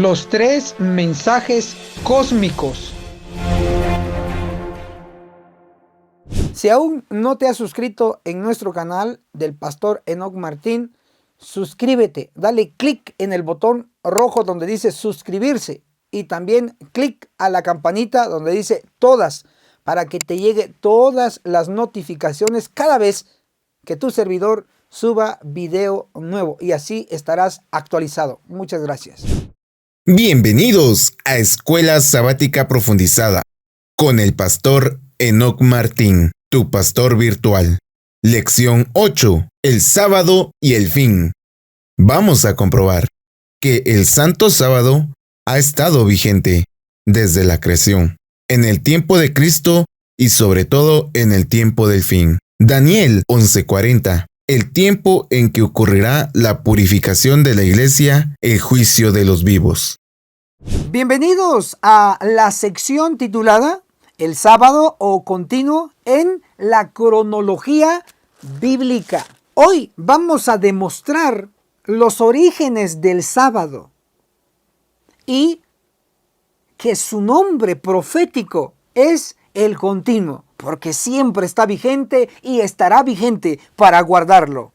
Los tres mensajes cósmicos. Si aún no te has suscrito en nuestro canal del Pastor Enoch Martín, suscríbete, dale clic en el botón rojo donde dice suscribirse y también clic a la campanita donde dice todas para que te llegue todas las notificaciones cada vez que tu servidor suba video nuevo y así estarás actualizado. Muchas gracias. Bienvenidos a Escuela Sabática Profundizada con el Pastor Enoch Martín, tu pastor virtual. Lección 8. El sábado y el fin. Vamos a comprobar que el Santo Sábado ha estado vigente desde la creación, en el tiempo de Cristo y sobre todo en el tiempo del fin. Daniel 11:40. El tiempo en que ocurrirá la purificación de la iglesia, el juicio de los vivos. Bienvenidos a la sección titulada El sábado o continuo en la cronología bíblica. Hoy vamos a demostrar los orígenes del sábado y que su nombre profético es el continuo, porque siempre está vigente y estará vigente para guardarlo.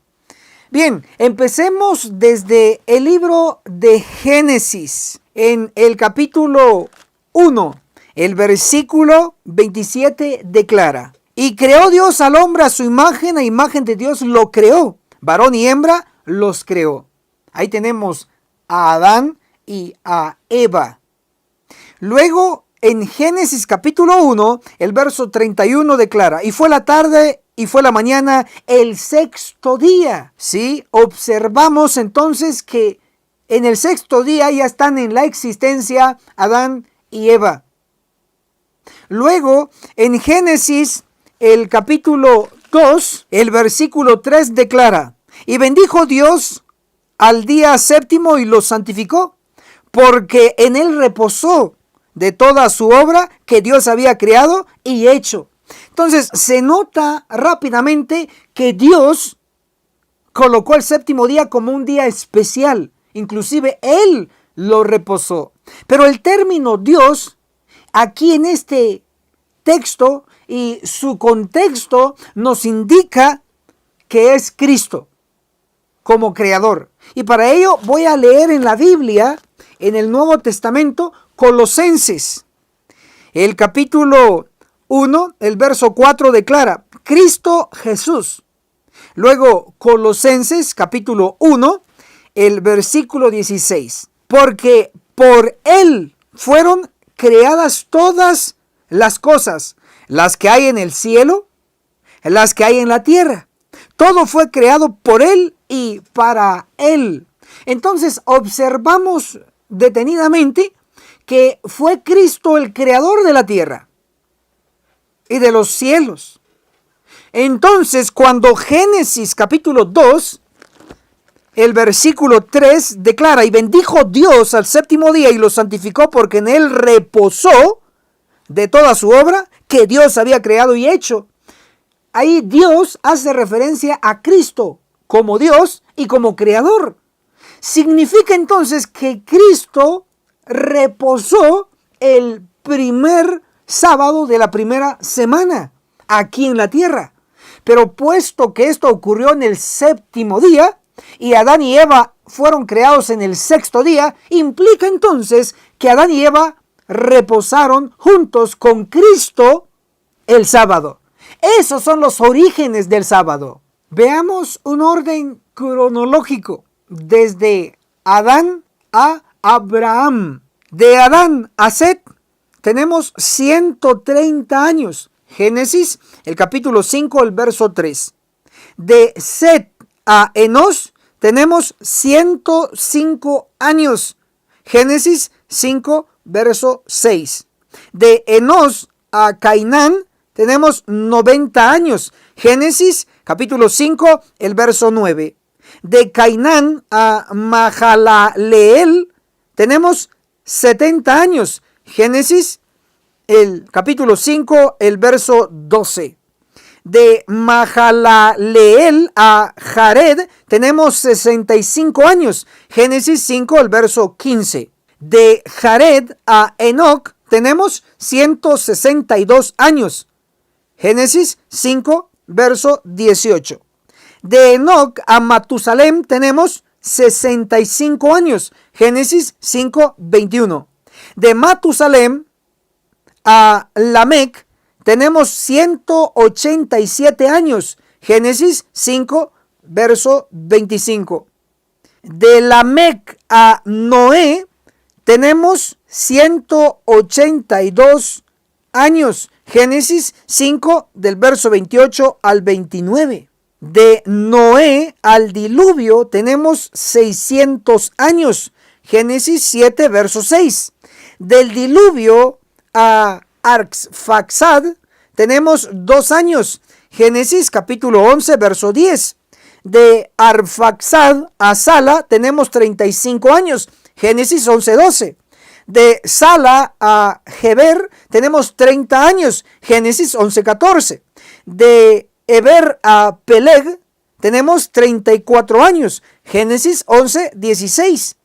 Bien, empecemos desde el libro de Génesis, en el capítulo 1, el versículo 27 declara: Y creó Dios al hombre a su imagen, a imagen de Dios lo creó, varón y hembra los creó. Ahí tenemos a Adán y a Eva. Luego, en Génesis capítulo 1, el verso 31 declara: Y fue la tarde y fue la mañana el sexto día. ¿Sí? Observamos entonces que en el sexto día ya están en la existencia Adán y Eva. Luego, en Génesis, el capítulo 2, el versículo 3 declara: Y bendijo Dios al día séptimo y lo santificó, porque en él reposó de toda su obra que Dios había creado y hecho. Entonces se nota rápidamente que Dios colocó el séptimo día como un día especial. Inclusive él lo reposó. Pero el término Dios, aquí en este texto y su contexto, nos indica que es Cristo como creador. Y para ello voy a leer en la Biblia, en el Nuevo Testamento, Colosenses. El capítulo 1, el verso 4 declara: Cristo Jesús. Luego Colosenses capítulo 1, el versículo 16. Porque por él fueron creadas todas las cosas, las que hay en el cielo, las que hay en la tierra. Todo fue creado por él y para él. Entonces observamos detenidamente que fue Cristo el creador de la tierra y de los cielos. Entonces, cuando Génesis capítulo 2, el versículo 3 declara: Y bendijo Dios al séptimo día y lo santificó, porque en él reposó de toda su obra que Dios había creado y hecho. Ahí Dios hace referencia a Cristo como Dios y como creador. Significa entonces que Cristo reposó el primer sábado de la primera semana aquí en la tierra. Pero puesto que esto ocurrió en el séptimo día y Adán y Eva fueron creados en el sexto día, implica entonces que Adán y Eva reposaron juntos con Cristo el sábado. Esos son los orígenes del sábado. Veamos un orden cronológico desde Adán a Abraham. De Adán a Set tenemos 130 años. Génesis, el capítulo 5, el verso 3. De Set a Enos tenemos 105 años. Génesis 5, verso 6. De Enos a Cainán tenemos 90 años. Génesis capítulo 5, el verso 9. De Cainán a Mahalaleel tenemos 70 años. Génesis, el capítulo 5, el verso 12. De Mahalaleel a Jared tenemos 65 años. Génesis 5, el verso 15. De Jared a Enoc tenemos 162 años. Génesis 5, verso 18. De Enoc a Matusalem tenemos 65 años. Génesis 5, 21. De Matusalem a Lamec tenemos 187 años. Génesis 5, verso 25. De Lamec a Noé tenemos 182 años. Génesis 5 del verso 28 al 29. De Noé al diluvio tenemos 600 años. Génesis 7 verso 6. Del diluvio a Arfaxad tenemos 2 años. Génesis capítulo 11 verso 10. De Arfaxad a Sala tenemos 35 años. Génesis 11:12. De Sala a Heber tenemos 30 años. Génesis 11:14. De Heber a Peleg tenemos 34 años. Génesis 11:16.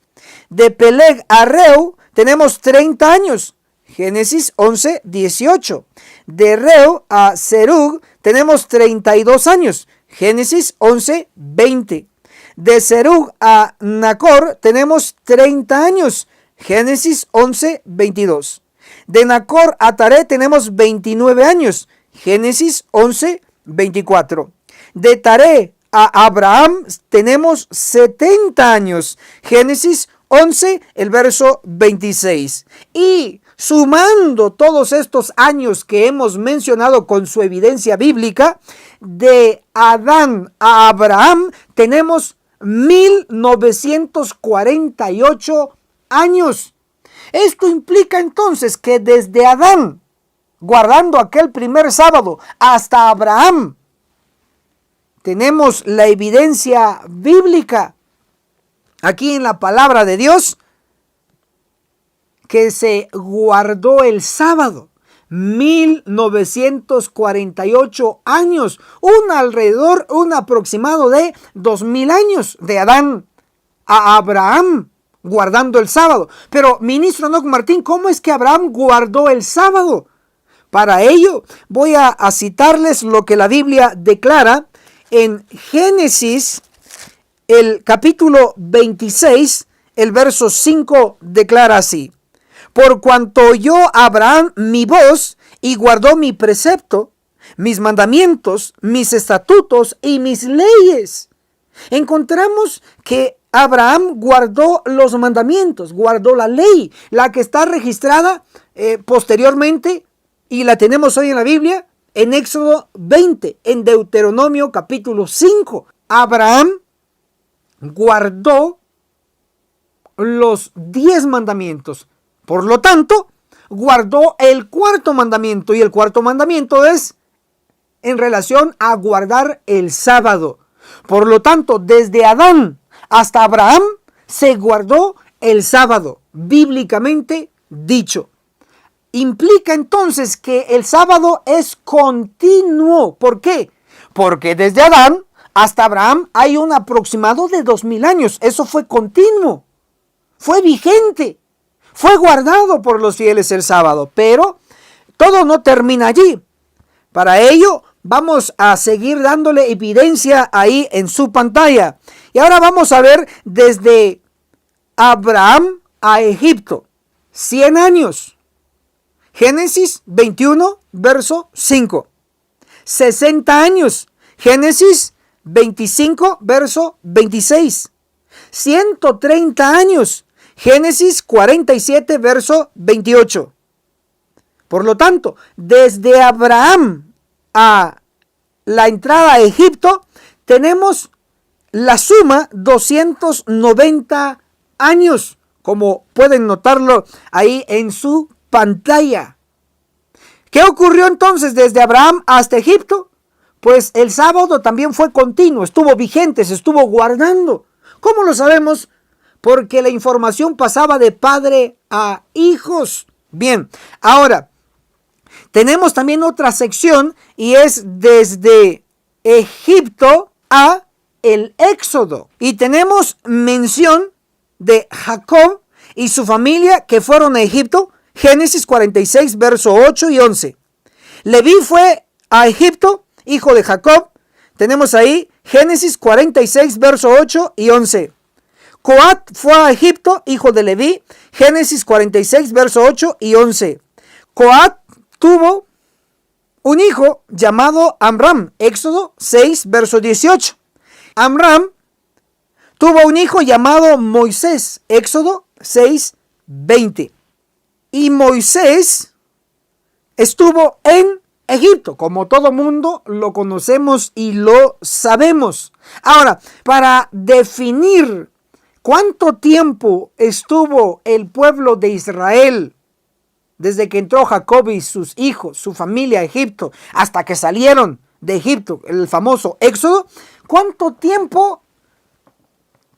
De Peleg a Reu tenemos 30 años. Génesis 11:18. De Reu a Serug tenemos 32 años. Génesis 11:20. De Serug a Nacor tenemos 30 años. Génesis 11:22. De Nacor a Taré tenemos 29 años. Génesis 11:24. De Taré a Abraham tenemos 70 años. Génesis 11, el verso 26. Y sumando todos estos años que hemos mencionado con su evidencia bíblica, de Adán a Abraham tenemos 1948 años. Esto implica entonces que desde Adán, guardando aquel primer sábado, hasta Abraham, tenemos la evidencia bíblica aquí en la palabra de Dios que se guardó el sábado. 1948 años, un aproximado de 2000 años de Adán a Abraham guardando el sábado. Pero, ministro Enoc Martín, ¿cómo es que Abraham guardó el sábado? Para ello voy a citarles lo que la Biblia declara en Génesis, el capítulo 26, el verso 5 declara así: por cuanto oyó Abraham mi voz y guardó mi precepto, mis mandamientos, mis estatutos y mis leyes. Encontramos que Abraham guardó los mandamientos, guardó la ley, la que está registrada posteriormente y la tenemos hoy en la Biblia, en Éxodo 20, en Deuteronomio capítulo 5. Abraham guardó los 10 mandamientos. Por lo tanto, guardó el cuarto mandamiento, y el cuarto mandamiento es en relación a guardar el sábado. Por lo tanto, desde Adán hasta Abraham se guardó el sábado, bíblicamente dicho. Implica entonces que el sábado es continuo. ¿Por qué? Porque desde Adán hasta Abraham hay un aproximado de 2000 años. Eso fue continuo, fue vigente. Fue guardado por los fieles el sábado, pero todo no termina allí. Para ello, vamos a seguir dándole evidencia ahí en su pantalla. Y ahora vamos a ver desde Abraham a Egipto. 100 años. Génesis 21, verso 5. 60 años. Génesis 25, verso 26. 130 años. Génesis 47, verso 28. Por lo tanto, desde Abraham a la entrada a Egipto, tenemos la suma 290 años, como pueden notarlo ahí en su pantalla. ¿Qué ocurrió entonces desde Abraham hasta Egipto? Pues el sábado también fue continuo, estuvo vigente, se estuvo guardando. ¿Cómo lo sabemos? Porque la información pasaba de padre a hijos. Bien, ahora tenemos también otra sección y es desde Egipto a el Éxodo. Y tenemos mención de Jacob y su familia que fueron a Egipto. Génesis 46, verso 8 y 11. Leví fue a Egipto, hijo de Jacob. Tenemos ahí Génesis 46, verso 8 y 11. Coat fue a Egipto, hijo de Leví. Génesis 46, verso 8 y 11. Coat tuvo un hijo llamado Amram. Éxodo 6, verso 18. Amram tuvo un hijo llamado Moisés. Éxodo 6, 20. Y Moisés estuvo en Egipto, como todo mundo lo conocemos y lo sabemos. Ahora, para definir cuánto tiempo estuvo el pueblo de Israel desde que entró Jacob y sus hijos, su familia a Egipto, hasta que salieron de Egipto, el famoso Éxodo, ¿cuánto tiempo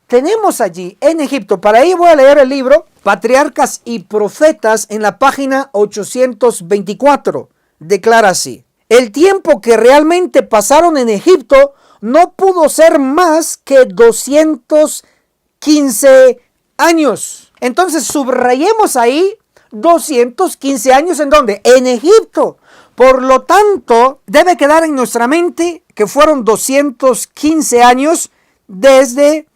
tenemos allí en Egipto? Para ello voy a leer el libro Patriarcas y Profetas en la página 824. Declara así: el tiempo que realmente pasaron en Egipto no pudo ser más que 215 años. Entonces subrayemos ahí 215 años. ¿En dónde? En Egipto. Por lo tanto, debe quedar en nuestra mente que fueron 215 años desde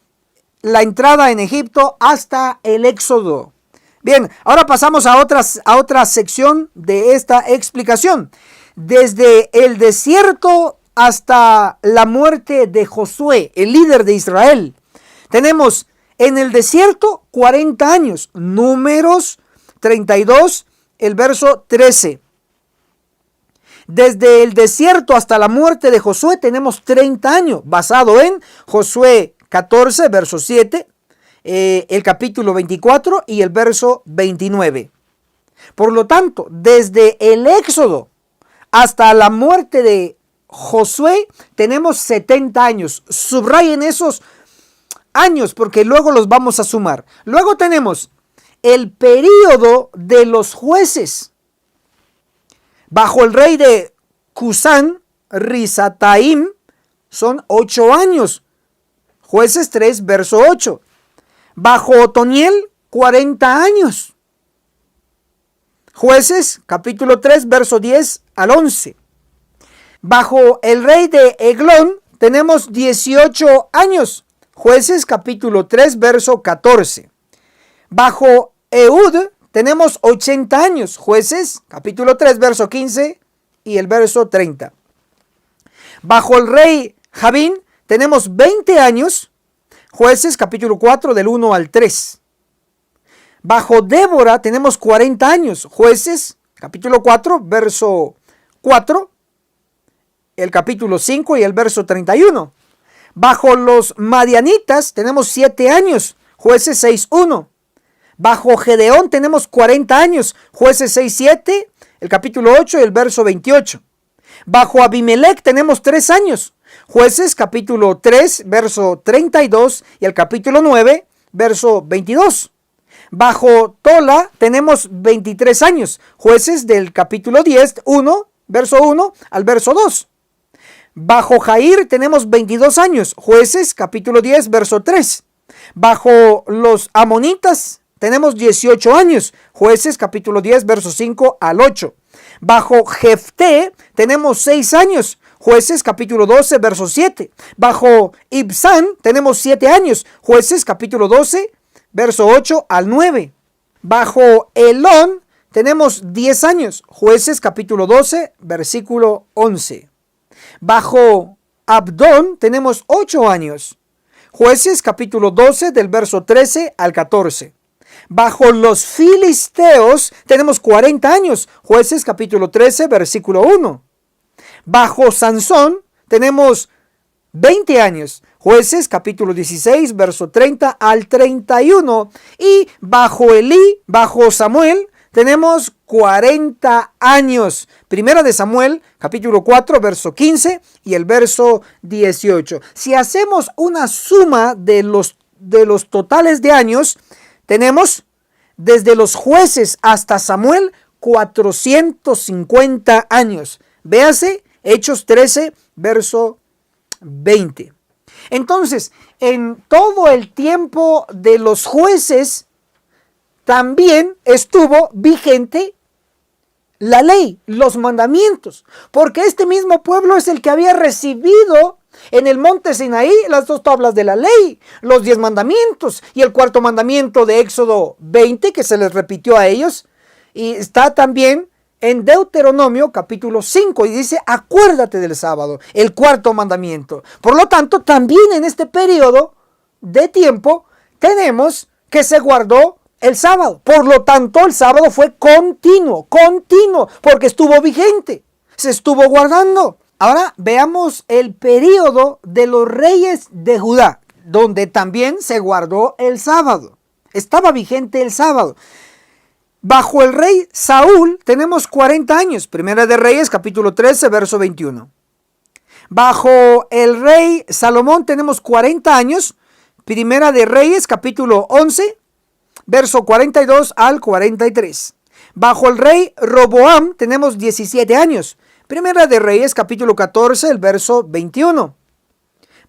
la entrada en Egipto hasta el Éxodo. Bien, ahora pasamos a otra sección de esta explicación. Desde el desierto hasta la muerte de Josué, el líder de Israel. Tenemos en el desierto 40 años. Números 32, el verso 13. Desde el desierto hasta la muerte de Josué tenemos 30 años, basado en Josué 14, verso 7, el capítulo 24 y el verso 29. Por lo tanto, desde el Éxodo hasta la muerte de Josué tenemos 70 años. Subrayen esos años porque luego los vamos a sumar. Luego tenemos el período de los jueces. Bajo el rey de Cusán Risataim son 8 años. Jueces 3, verso 8. Bajo Otoniel, 40 años. Jueces, capítulo 3, verso 10 al 11. Bajo el rey de Eglón, tenemos 18 años. Jueces, capítulo 3, verso 14. Bajo Ehud, tenemos 80 años. Jueces, capítulo 3, verso 15 y el verso 30. Bajo el rey Jabín, tenemos 20 años. Jueces capítulo 4 del 1 al 3. Bajo Débora tenemos 40 años. Jueces capítulo 4 verso 4. El capítulo 5 y el verso 31. Bajo los madianitas tenemos 7 años. Jueces 6:1. Bajo Gedeón tenemos 40 años. Jueces 6:7. El capítulo 8 y el verso 28. Bajo Abimelech tenemos 3 años. Jueces capítulo 3, verso 32 y el capítulo 9, verso 22. Bajo Tola tenemos 23 años. Jueces del capítulo 10, 1, verso 1 al verso 2. Bajo Jair tenemos 22 años. Jueces capítulo 10, verso 3. Bajo los amonitas tenemos 18 años. Jueces capítulo 10, verso 5 al 8. Bajo Jefté tenemos 6 años. Jueces capítulo 12, verso 7. Bajo Ibsán tenemos 7 años. Jueces capítulo 12, verso 8 al 9. Bajo Elón tenemos 10 años. Jueces capítulo 12, versículo 11. Bajo Abdón tenemos 8 años. Jueces capítulo 12 del verso 13 al 14. Bajo los filisteos tenemos 40 años. Jueces capítulo 13, versículo 1. Bajo Sansón tenemos 20 años. Jueces capítulo 16, verso 30 al 31. Y bajo Elí, bajo Samuel, tenemos 40 años. Primera de Samuel, capítulo 4, verso 15 y el verso 18. Si hacemos una suma de los totales de años, tenemos desde los jueces hasta Samuel 450 años. Véase Hechos 13, verso 20. Entonces, en todo el tiempo de los jueces, también estuvo vigente la ley, los mandamientos, porque este mismo pueblo es el que había recibido en el monte Sinaí las 2 tablas de la ley, los 10 mandamientos y el 4.º mandamiento de Éxodo 20 que se les repitió a ellos, y está también en Deuteronomio capítulo 5 y dice: acuérdate del sábado, el 4.º mandamiento. Por lo tanto, también en este periodo de tiempo tenemos que se guardó el sábado. Por lo tanto, el sábado fue continuo, porque estuvo vigente, se estuvo guardando. Ahora veamos el periodo de los reyes de Judá, donde también se guardó el sábado. Estaba vigente el sábado. Bajo el rey Saúl tenemos 40 años. Primera de Reyes, capítulo 13, verso 21. Bajo el rey Salomón tenemos 40 años. Primera de Reyes, capítulo 11, verso 42 al 43. Bajo el rey Roboam tenemos 17 años. Primera de Reyes, capítulo 14, el verso 21.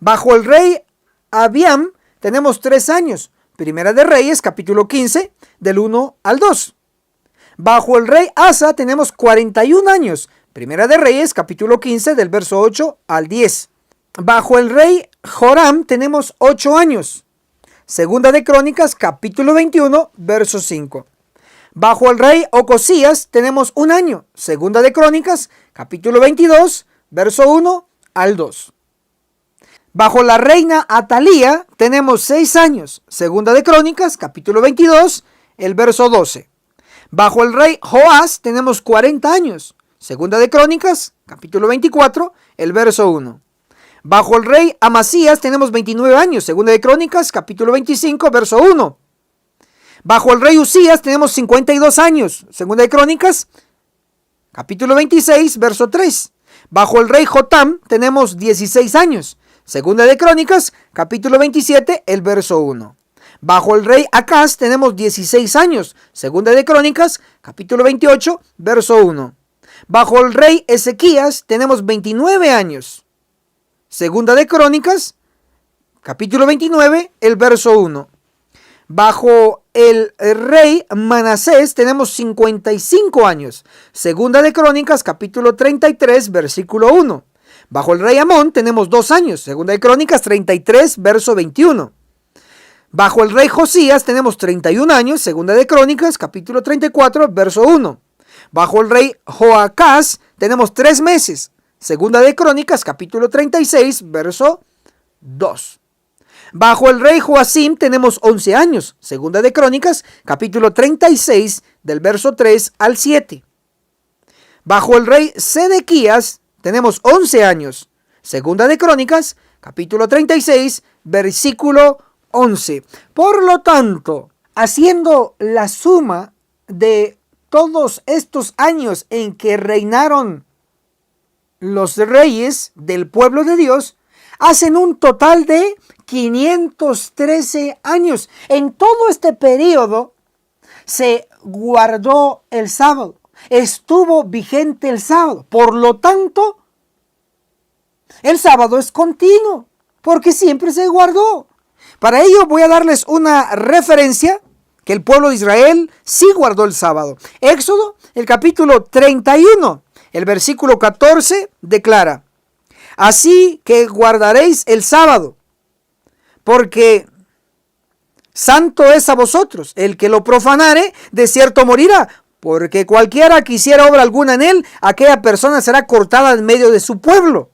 Bajo el rey Abiam tenemos 3 años. Primera de Reyes, capítulo 15, del 1 al 2. Bajo el rey Asa tenemos 41 años. Primera de Reyes, capítulo 15, del verso 8 al 10. Bajo el rey Joram tenemos 8 años. Segunda de Crónicas, capítulo 21, verso 5. Bajo el rey Ocosías tenemos 1 año. Segunda de Crónicas, capítulo 22, verso 1 al 2. Bajo la reina Atalía tenemos 6 años. Segunda de Crónicas, capítulo 22, el verso 12. Bajo el rey Joás tenemos 40 años. Segunda de Crónicas, capítulo 24, el verso 1. Bajo el rey Amasías tenemos 29 años. Segunda de Crónicas, capítulo 25, verso 1. Bajo el rey Usías tenemos 52 años. Segunda de Crónicas, capítulo 26, verso 3. Bajo el rey Jotam tenemos 16 años. Segunda de Crónicas, capítulo 27, el verso 1. Bajo el rey Acaz tenemos 16 años. Segunda de Crónicas, capítulo 28, verso 1. Bajo el rey Ezequías tenemos 29 años. Segunda de Crónicas, capítulo 29, el verso 1. Bajo el rey Manasés tenemos 55 años. Segunda de Crónicas, capítulo 33, versículo 1. Bajo el rey Amón tenemos 2 años. Segunda de Crónicas 33, verso 21. Bajo el rey Josías tenemos 31 años. Segunda de Crónicas, capítulo 34, verso 1. Bajo el rey Joacás tenemos 3 meses. Segunda de Crónicas, capítulo 36, verso 2. Bajo el rey Joacim tenemos 11 años. Segunda de Crónicas, capítulo 36, del verso 3 al 7. Bajo el rey Sedequías tenemos 11 años. Segunda de Crónicas, capítulo 36, versículo 11. Por lo tanto, haciendo la suma de todos estos años en que reinaron los reyes del pueblo de Dios, hacen un total de 513 años. En todo este periodo se guardó el sábado. Estuvo vigente el sábado. Por lo tanto, el sábado es continuo, porque siempre se guardó. Para ello voy a darles una referencia que el pueblo de Israel sí guardó el sábado. Éxodo, el capítulo 31, el versículo 14 declara: así que guardaréis el sábado, porque santo es a vosotros. El que lo profanare, de cierto morirá. Porque cualquiera que hiciera obra alguna en él, aquella persona será cortada en medio de su pueblo.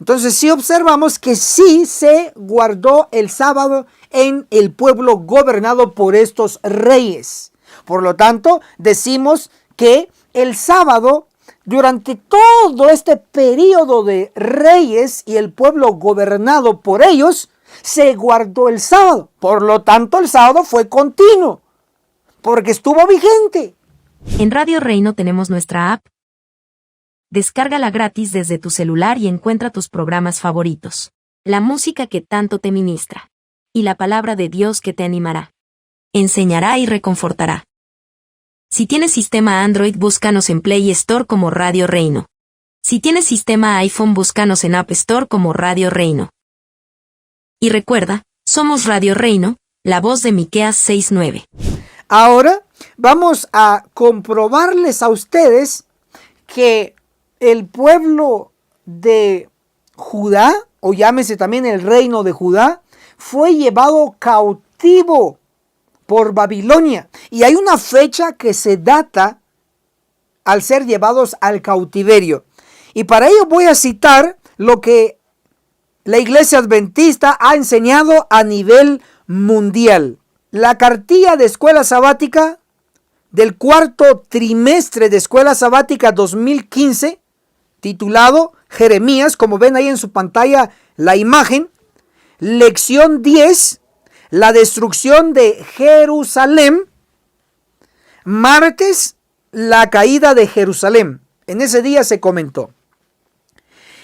Entonces sí observamos que sí se guardó el sábado en el pueblo gobernado por estos reyes. Por lo tanto, decimos que el sábado, durante todo este periodo de reyes y el pueblo gobernado por ellos, se guardó el sábado. Por lo tanto, el sábado fue continuo, porque estuvo vigente. En Radio Reino tenemos nuestra app. Descárgala gratis desde tu celular y encuentra tus programas favoritos, la música que tanto te ministra, y la palabra de Dios que te animará, enseñará y reconfortará. Si tienes sistema Android, búscanos en Play Store como Radio Reino. Si tienes sistema iPhone, búscanos en App Store como Radio Reino. Y recuerda, somos Radio Reino, la voz de Miqueas 6:9. Ahora vamos a comprobarles a ustedes que el pueblo de Judá, o llámese también el reino de Judá, fue llevado cautivo por Babilonia. Y hay una fecha que se data al ser llevados al cautiverio. Y para ello voy a citar lo que la Iglesia Adventista ha enseñado a nivel mundial. La cartilla de escuela sabática del cuarto trimestre de escuela sabática 2015, titulado Jeremías, como ven ahí en su pantalla la imagen, lección 10, la destrucción de Jerusalén, martes, la caída de Jerusalén. En ese día se comentó: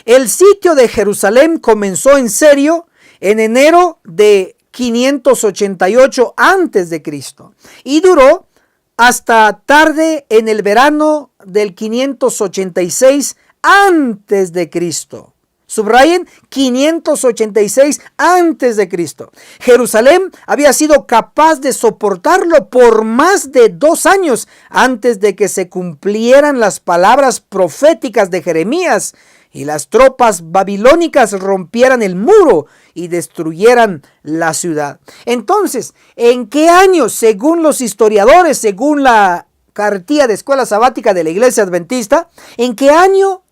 el sitio de Jerusalén comenzó en serio en enero de 588 a.C. y duró hasta tarde en el verano del 586 a.C. Subrayen, 586 a.C. Jerusalén había sido capaz de soportarlo por más de 2 años antes de que se cumplieran las palabras proféticas de Jeremías y las tropas babilónicas rompieran el muro y destruyeran la ciudad. Entonces, ¿en qué año, según los historiadores, según la cartilla de escuela sabática de la Iglesia Adventista, en qué año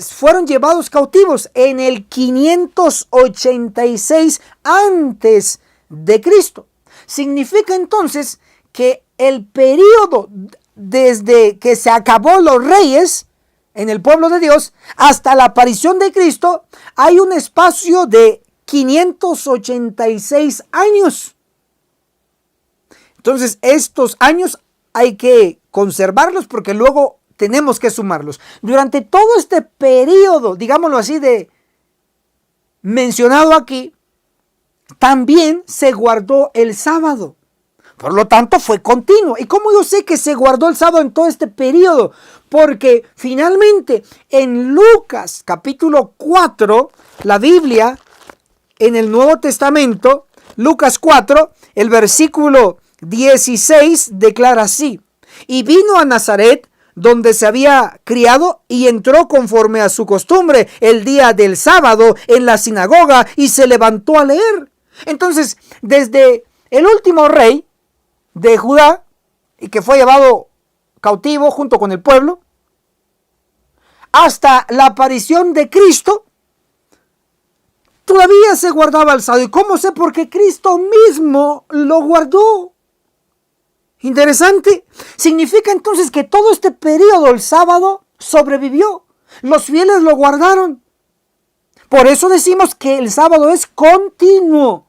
fueron llevados cautivos? En el 586 antes de Cristo. Significa entonces que el periodo desde que se acabó los reyes en el pueblo de Dios hasta la aparición de Cristo hay un espacio de 586 años. Entonces estos años hay que conservarlos porque luego tenemos que sumarlos. Durante todo este periodo, digámoslo así, de mencionado aquí, también se guardó el sábado. Por lo tanto, fue continuo. ¿Y cómo yo sé que se guardó el sábado en todo este periodo? Porque finalmente en Lucas capítulo 4, la Biblia en el Nuevo Testamento, Lucas 4, el versículo 16 declara así: y vino a Nazaret, donde se había criado, y entró conforme a su costumbre el día del sábado en la sinagoga y se levantó a leer. Entonces, desde el último rey de Judá, y que fue llevado cautivo junto con el pueblo, hasta la aparición de Cristo, todavía se guardaba el sábado. ¿Y cómo sé? Porque Cristo mismo lo guardó. Interesante. Significa entonces que todo este periodo, el sábado, sobrevivió. Los fieles lo guardaron. Por eso decimos que el sábado es continuo.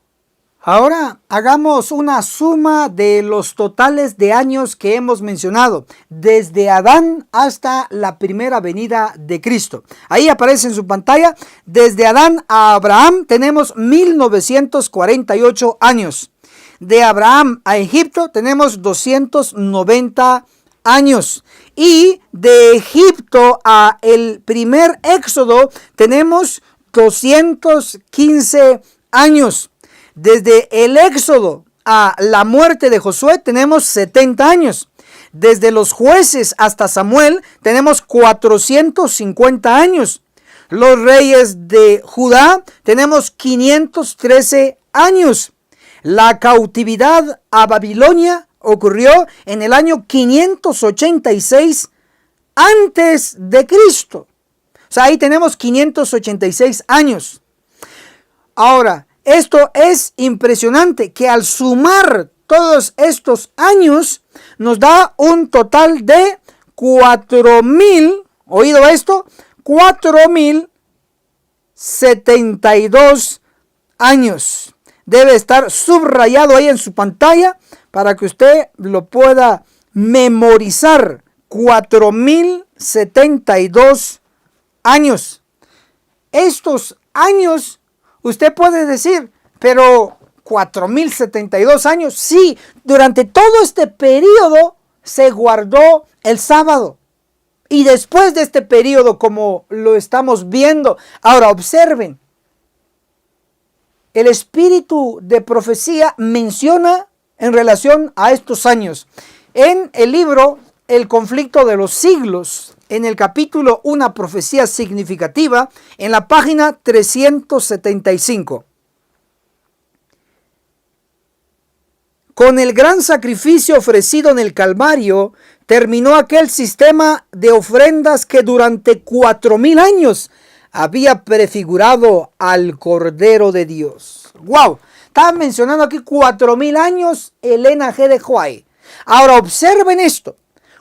Ahora hagamos una suma de los totales de años que hemos mencionado, desde Adán hasta la primera venida de Cristo. Ahí aparece en su pantalla: desde Adán a Abraham tenemos 1948 años. De Abraham a Egipto tenemos 290 años. Y de Egipto a el primer éxodo tenemos 215 años. Desde el éxodo a la muerte de Josué tenemos 70 años. Desde los jueces hasta Samuel tenemos 450 años. Los reyes de Judá tenemos 513 años. La cautividad a Babilonia ocurrió en el año 586 antes de Cristo. O sea, ahí tenemos 586 años. Ahora, esto es impresionante, que al sumar todos estos años nos da un total de 4,000, ¿oído esto? 4,072 años. Debe estar subrayado ahí en su pantalla para que usted lo pueda memorizar. 4,072 años. Estos años, usted puede decir, pero 4,072 años. Sí, durante todo este periodo se guardó el sábado. Y después de este periodo, como lo estamos viendo, ahora observen, el espíritu de profecía menciona en relación a estos años. En el libro El conflicto de los siglos, en el capítulo Una profecía significativa, en la página 375. Con el gran sacrificio ofrecido en el Calvario, terminó aquel sistema de ofrendas que durante 4000 años había prefigurado al Cordero de Dios. ¡Wow! Estaba mencionando aquí 4000 años Elena G. de White. Ahora observen esto.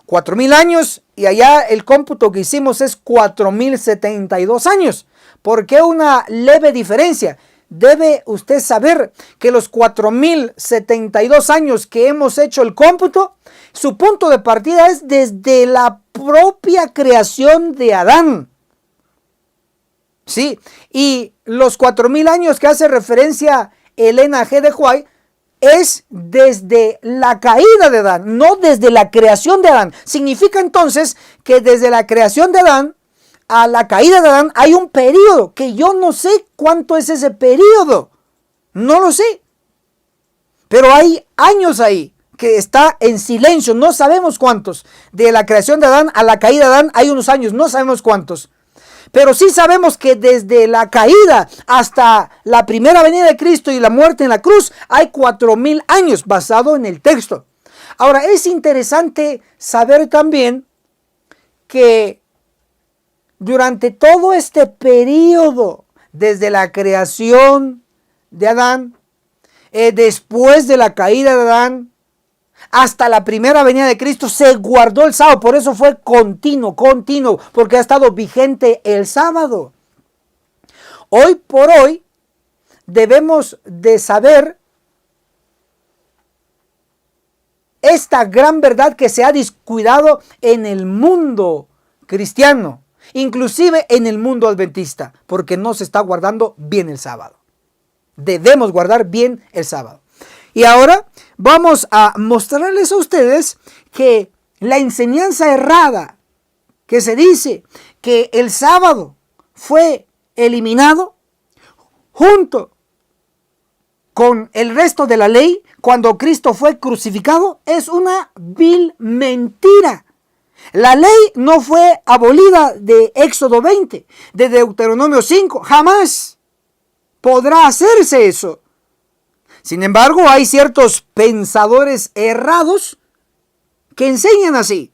4000 años y allá el cómputo que hicimos es 4072 años. ¿Por qué una leve diferencia? Debe usted saber que los 4072 años que hemos hecho el cómputo, su punto de partida es desde la propia creación de Adán. Sí, y los 4000 años que hace referencia Elena G. de White es desde la caída de Adán, no desde la creación de Adán. Significa entonces que desde la creación de Adán a la caída de Adán hay un periodo que yo no sé cuánto es ese periodo. No lo sé. Pero hay años ahí que está en silencio. No sabemos cuántos. De la creación de Adán a la caída de Adán hay unos años. No sabemos cuántos. Pero sí sabemos que desde la caída hasta la primera venida de Cristo y la muerte en la cruz hay 4000 años basado en el texto. Ahora es interesante saber también que durante todo este periodo, desde la creación de Adán, después de la caída de Adán, hasta la primera venida de Cristo, se guardó el sábado. Por eso fue continuo, porque ha estado vigente el sábado. Hoy por hoy debemos de saber esta gran verdad que se ha descuidado en el mundo cristiano, inclusive en el mundo adventista, porque no se está guardando bien el sábado. Debemos guardar bien el sábado. Y ahora vamos a mostrarles a ustedes que la enseñanza errada que se dice que el sábado fue eliminado junto con el resto de la ley cuando Cristo fue crucificado es una vil mentira. La ley no fue abolida de Éxodo 20, de Deuteronomio 5, jamás podrá hacerse eso. Sin embargo, hay ciertos pensadores errados que enseñan así.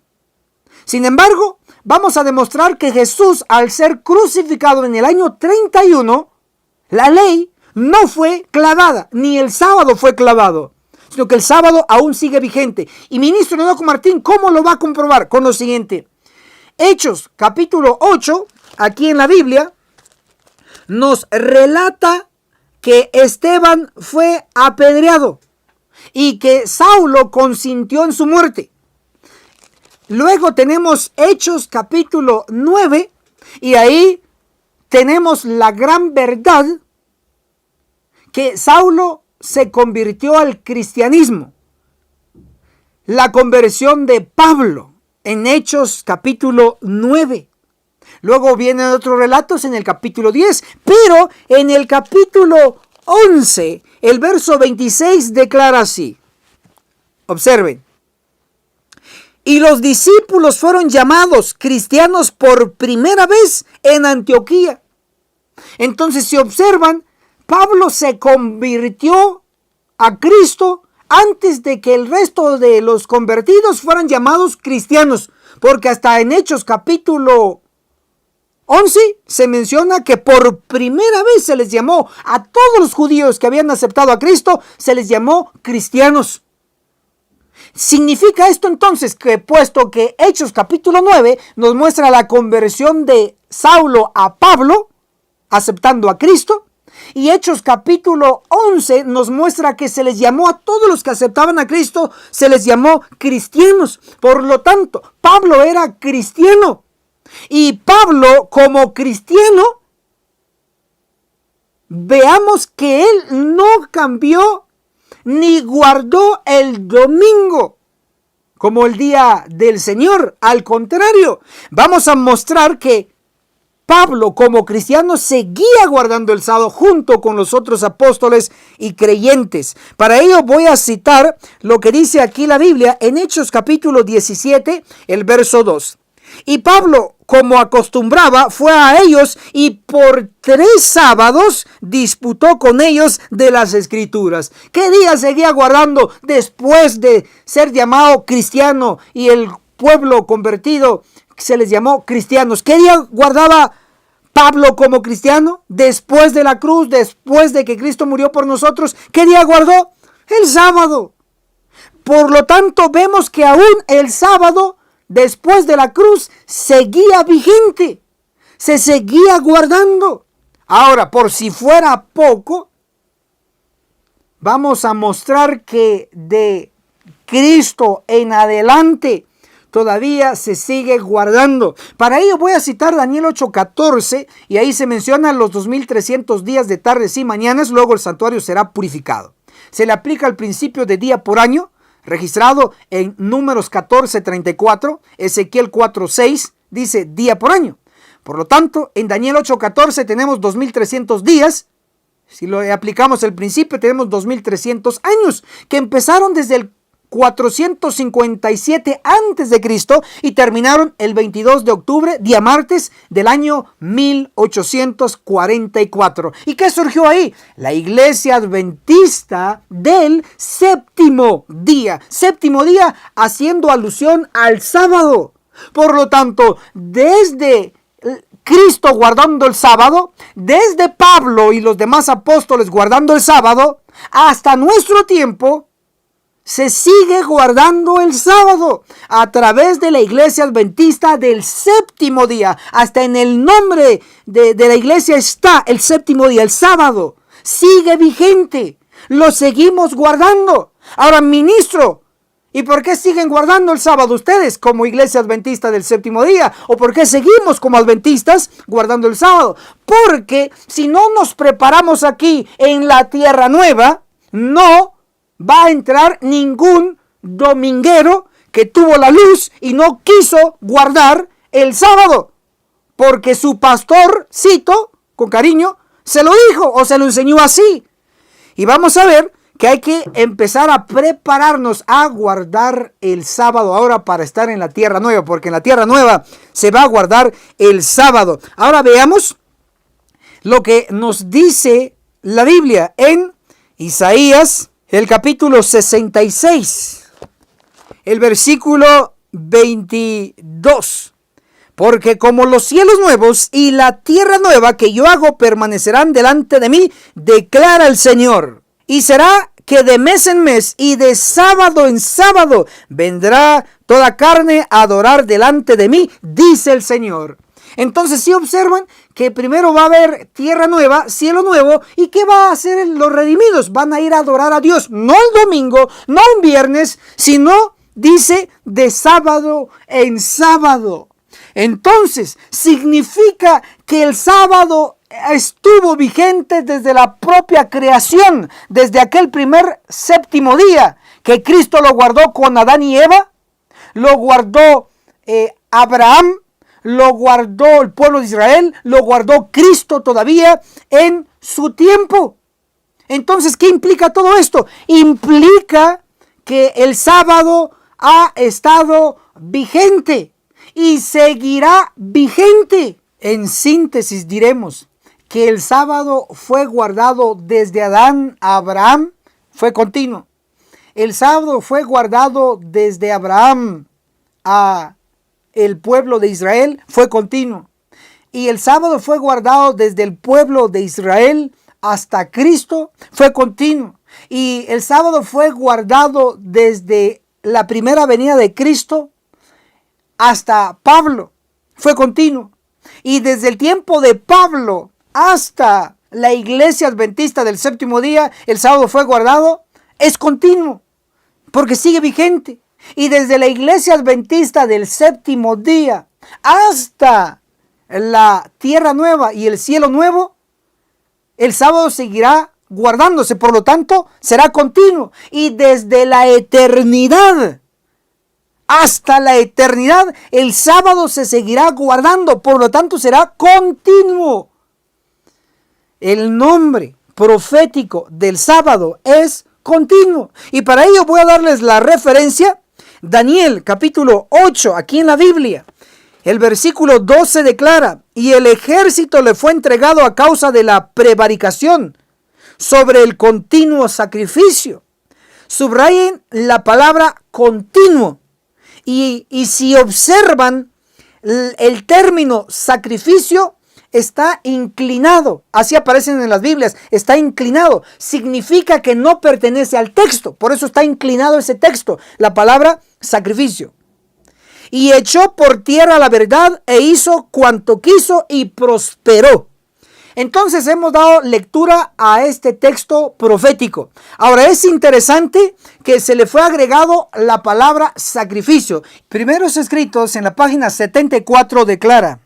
Sin embargo, vamos a demostrar que Jesús, al ser crucificado en el año 31, la ley no fue clavada, ni el sábado fue clavado, sino que el sábado aún sigue vigente. Y ministro Enoc Martín, ¿cómo lo va a comprobar? Con lo siguiente. Hechos, capítulo 8, aquí en la Biblia, nos relata que Esteban fue apedreado y que Saulo consintió en su muerte. Luego tenemos Hechos capítulo 9 y ahí tenemos la gran verdad que Saulo se convirtió al cristianismo. La conversión de Pablo en Hechos capítulo 9. Luego vienen otros relatos en el capítulo 10, pero en el capítulo 11, el verso 26 declara así. Observen. Y los discípulos fueron llamados cristianos por primera vez en Antioquía. Entonces, si observan, Pablo se convirtió a Cristo antes de que el resto de los convertidos fueran llamados cristianos, porque hasta en Hechos capítulo 11 se menciona que por primera vez se les llamó a todos los judíos que habían aceptado a Cristo, se les llamó cristianos. Significa esto entonces que puesto que Hechos capítulo 9 nos muestra la conversión de Saulo a Pablo, aceptando a Cristo, y Hechos capítulo 11 nos muestra que se les llamó a todos los que aceptaban a Cristo, se les llamó cristianos. Por lo tanto, Pablo era cristiano. Y Pablo, como cristiano, veamos que él no cambió ni guardó el domingo como el día del Señor. Al contrario, vamos a mostrar que Pablo, como cristiano, seguía guardando el sábado junto con los otros apóstoles y creyentes. Para ello voy a citar lo que dice aquí la Biblia en Hechos capítulo 17, el verso 2. Y Pablo, como acostumbraba, fue a ellos y por 3 sábados disputó con ellos de las Escrituras. ¿Qué día seguía guardando después de ser llamado cristiano y el pueblo convertido se les llamó cristianos? ¿Qué día guardaba Pablo como cristiano después de la cruz, después de que Cristo murió por nosotros? ¿Qué día guardó? El sábado. Por lo tanto, vemos que aún el sábado, después de la cruz, seguía vigente, se seguía guardando. Ahora, por si fuera poco, vamos a mostrar que de Cristo en adelante todavía se sigue guardando. Para ello voy a citar Daniel 8:14 y ahí se mencionan los 2300 días de tardes y mañanas, luego el santuario será purificado. Se le aplica el principio de día por año, registrado en Números 14:34, Ezequiel 4:6, dice día por año. Por lo tanto, en Daniel 8:14 tenemos 2300 días. Si lo aplicamos el principio, tenemos 2300 años, que empezaron desde el 457 antes de Cristo y terminaron el 22 de octubre, día martes del año 1844. ¿Y qué surgió ahí? La Iglesia Adventista del séptimo día. Séptimo día haciendo alusión al sábado. Por lo tanto, desde Cristo guardando el sábado, desde Pablo y los demás apóstoles guardando el sábado, hasta nuestro tiempo, se sigue guardando el sábado a través de la Iglesia Adventista del séptimo día. Hasta en el nombre de la iglesia está el séptimo día, el sábado. Sigue vigente. Lo seguimos guardando. Ahora, ministro, ¿y por qué siguen guardando el sábado ustedes como Iglesia Adventista del séptimo día? ¿O por qué seguimos como adventistas guardando el sábado? Porque si no nos preparamos aquí en la tierra nueva, no va a entrar ningún dominguero que tuvo la luz y no quiso guardar el sábado. Porque su pastor, cito con cariño, se lo dijo o se lo enseñó así. Y vamos a ver que hay que empezar a prepararnos a guardar el sábado ahora para estar en la tierra nueva. Porque en la tierra nueva se va a guardar el sábado. Ahora veamos lo que nos dice la Biblia en Isaías, el capítulo 66, el versículo 22. Porque como los cielos nuevos y la tierra nueva que yo hago permanecerán delante de mí, declara el Señor. Y será que de mes en mes y de sábado en sábado vendrá toda carne a adorar delante de mí, dice el Señor. Entonces, si observan que primero va a haber tierra nueva, cielo nuevo, ¿y qué va a hacer los redimidos? Van a ir a adorar a Dios, no el domingo, no un viernes, sino, dice, de sábado en sábado. Entonces, significa que el sábado estuvo vigente desde la propia creación, desde aquel primer séptimo día, que Cristo lo guardó con Adán y Eva, lo guardó Abraham, lo guardó el pueblo de Israel, lo guardó Cristo todavía en su tiempo. Entonces, ¿qué implica todo esto? Implica que el sábado ha estado vigente y seguirá vigente. En síntesis diremos que el sábado fue guardado desde Adán a Abraham, fue continuo. El sábado fue guardado desde Abraham a el pueblo de Israel, fue continuo. Y el sábado fue guardado desde el pueblo de Israel hasta Cristo, fue continuo. Y el sábado fue guardado desde la primera venida de Cristo hasta Pablo, fue continuo. Y desde el tiempo de Pablo hasta la Iglesia Adventista del séptimo día, el sábado fue guardado, es continuo, porque sigue vigente. Y desde la Iglesia Adventista del séptimo día hasta la tierra nueva y el cielo nuevo, el sábado seguirá guardándose, por lo tanto, será continuo. Y desde la eternidad hasta la eternidad. El sábado se seguirá guardando, por lo tanto será continuo. El nombre profético del sábado es continuo. Y para ello voy a darles la referencia. Daniel capítulo 8, aquí en la Biblia. El versículo 12 declara: y el ejército le fue entregado a causa de la prevaricación sobre el continuo sacrificio. Subrayen la palabra continuo. Y si observan, el término sacrificio está inclinado. Así aparecen en las Biblias. Está inclinado. Significa que no pertenece al texto. Por eso está inclinado ese texto. La palabra sacrificio. Y echó por tierra la verdad e hizo cuanto quiso y prosperó. Entonces hemos dado lectura a este texto profético. Ahora es interesante que se le fue agregado la palabra sacrificio. Primeros Escritos en la página 74 declara: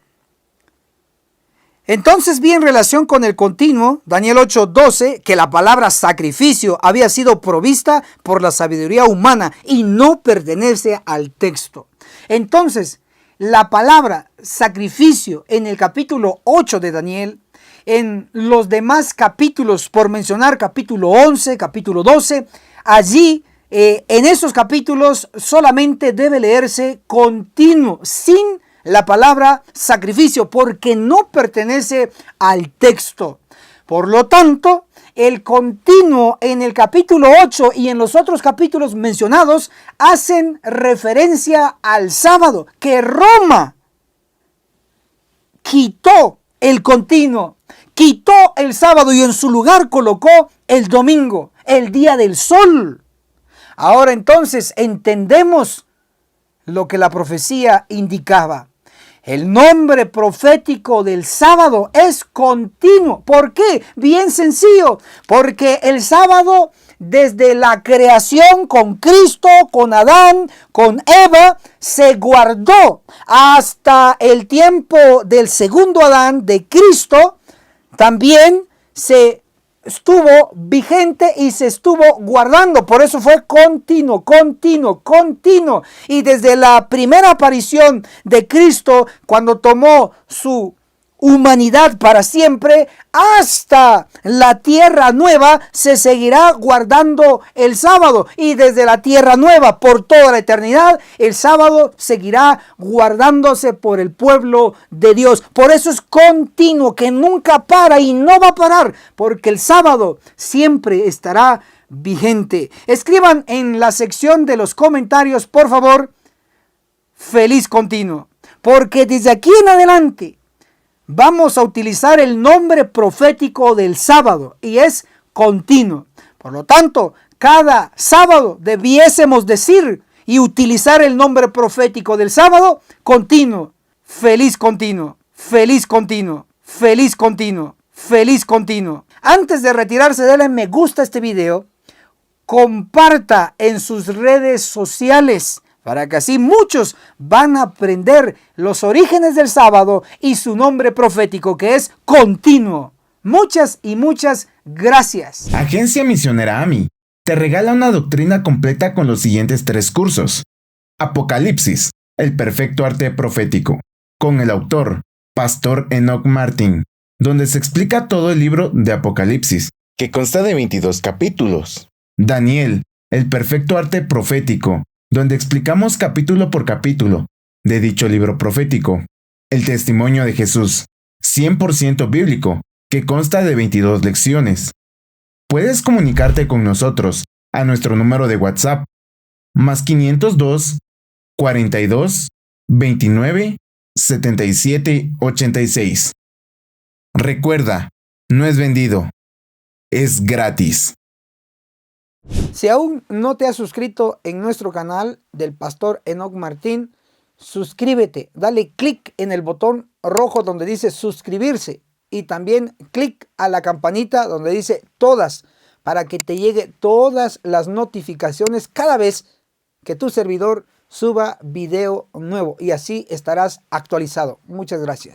entonces vi en relación con el continuo, Daniel 8:12, que la palabra sacrificio había sido provista por la sabiduría humana y no pertenece al texto. Entonces, la palabra sacrificio en el capítulo 8 de Daniel, en los demás capítulos, por mencionar capítulo 11, capítulo 12, allí en esos capítulos solamente debe leerse continuo, sin la palabra sacrificio, porque no pertenece al texto. Por lo tanto, el continuo en el capítulo 8 y en los otros capítulos mencionados hacen referencia al sábado, que Roma quitó el continuo, quitó el sábado y en su lugar colocó el domingo, el día del sol. Ahora entonces entendemos lo que la profecía indicaba. El nombre profético del sábado es continuo. ¿Por qué? Bien sencillo. Porque el sábado, desde la creación con Cristo, con Adán, con Eva, se guardó hasta el tiempo del segundo Adán, de Cristo. También se estuvo vigente y se estuvo guardando. Por eso fue continuo. Y desde la primera aparición de Cristo, cuando tomó su humanidad para siempre, hasta la tierra nueva, se seguirá guardando el sábado. Y desde la tierra nueva, por toda la eternidad, el sábado seguirá guardándose por el pueblo de Dios. Por eso es continuo, que nunca para y no va a parar, porque el sábado siempre estará vigente. Escriban en la sección de los comentarios, por favor, feliz continuo, porque desde aquí en adelante vamos a utilizar el nombre profético del sábado y es continuo. Por lo tanto, cada sábado debiésemos decir y utilizar el nombre profético del sábado continuo, feliz continuo, feliz continuo, feliz continuo, feliz continuo. Antes de retirarse, denle me gusta a este video, comparta en sus redes sociales, para que así muchos van a aprender los orígenes del sábado y su nombre profético, que es continuo. Muchas y muchas gracias. Agencia Misionera AMI te regala una doctrina completa con los siguientes 3 cursos. Apocalipsis, el perfecto arte profético, con el autor, Pastor Enoch Martín, donde se explica todo el libro de Apocalipsis, que consta de 22 capítulos. Daniel, el perfecto arte profético, donde explicamos capítulo por capítulo de dicho libro profético. El testimonio de Jesús, 100% bíblico, que consta de 22 lecciones. Puedes comunicarte con nosotros a nuestro número de WhatsApp, más 502 42 29 77 86. Recuerda, no es vendido, es gratis. Si aún no te has suscrito en nuestro canal del Pastor Enoch Martín, suscríbete, dale clic en el botón rojo donde dice suscribirse y también clic a la campanita donde dice todas, para que te llegue todas las notificaciones cada vez que tu servidor suba video nuevo y así estarás actualizado. Muchas gracias.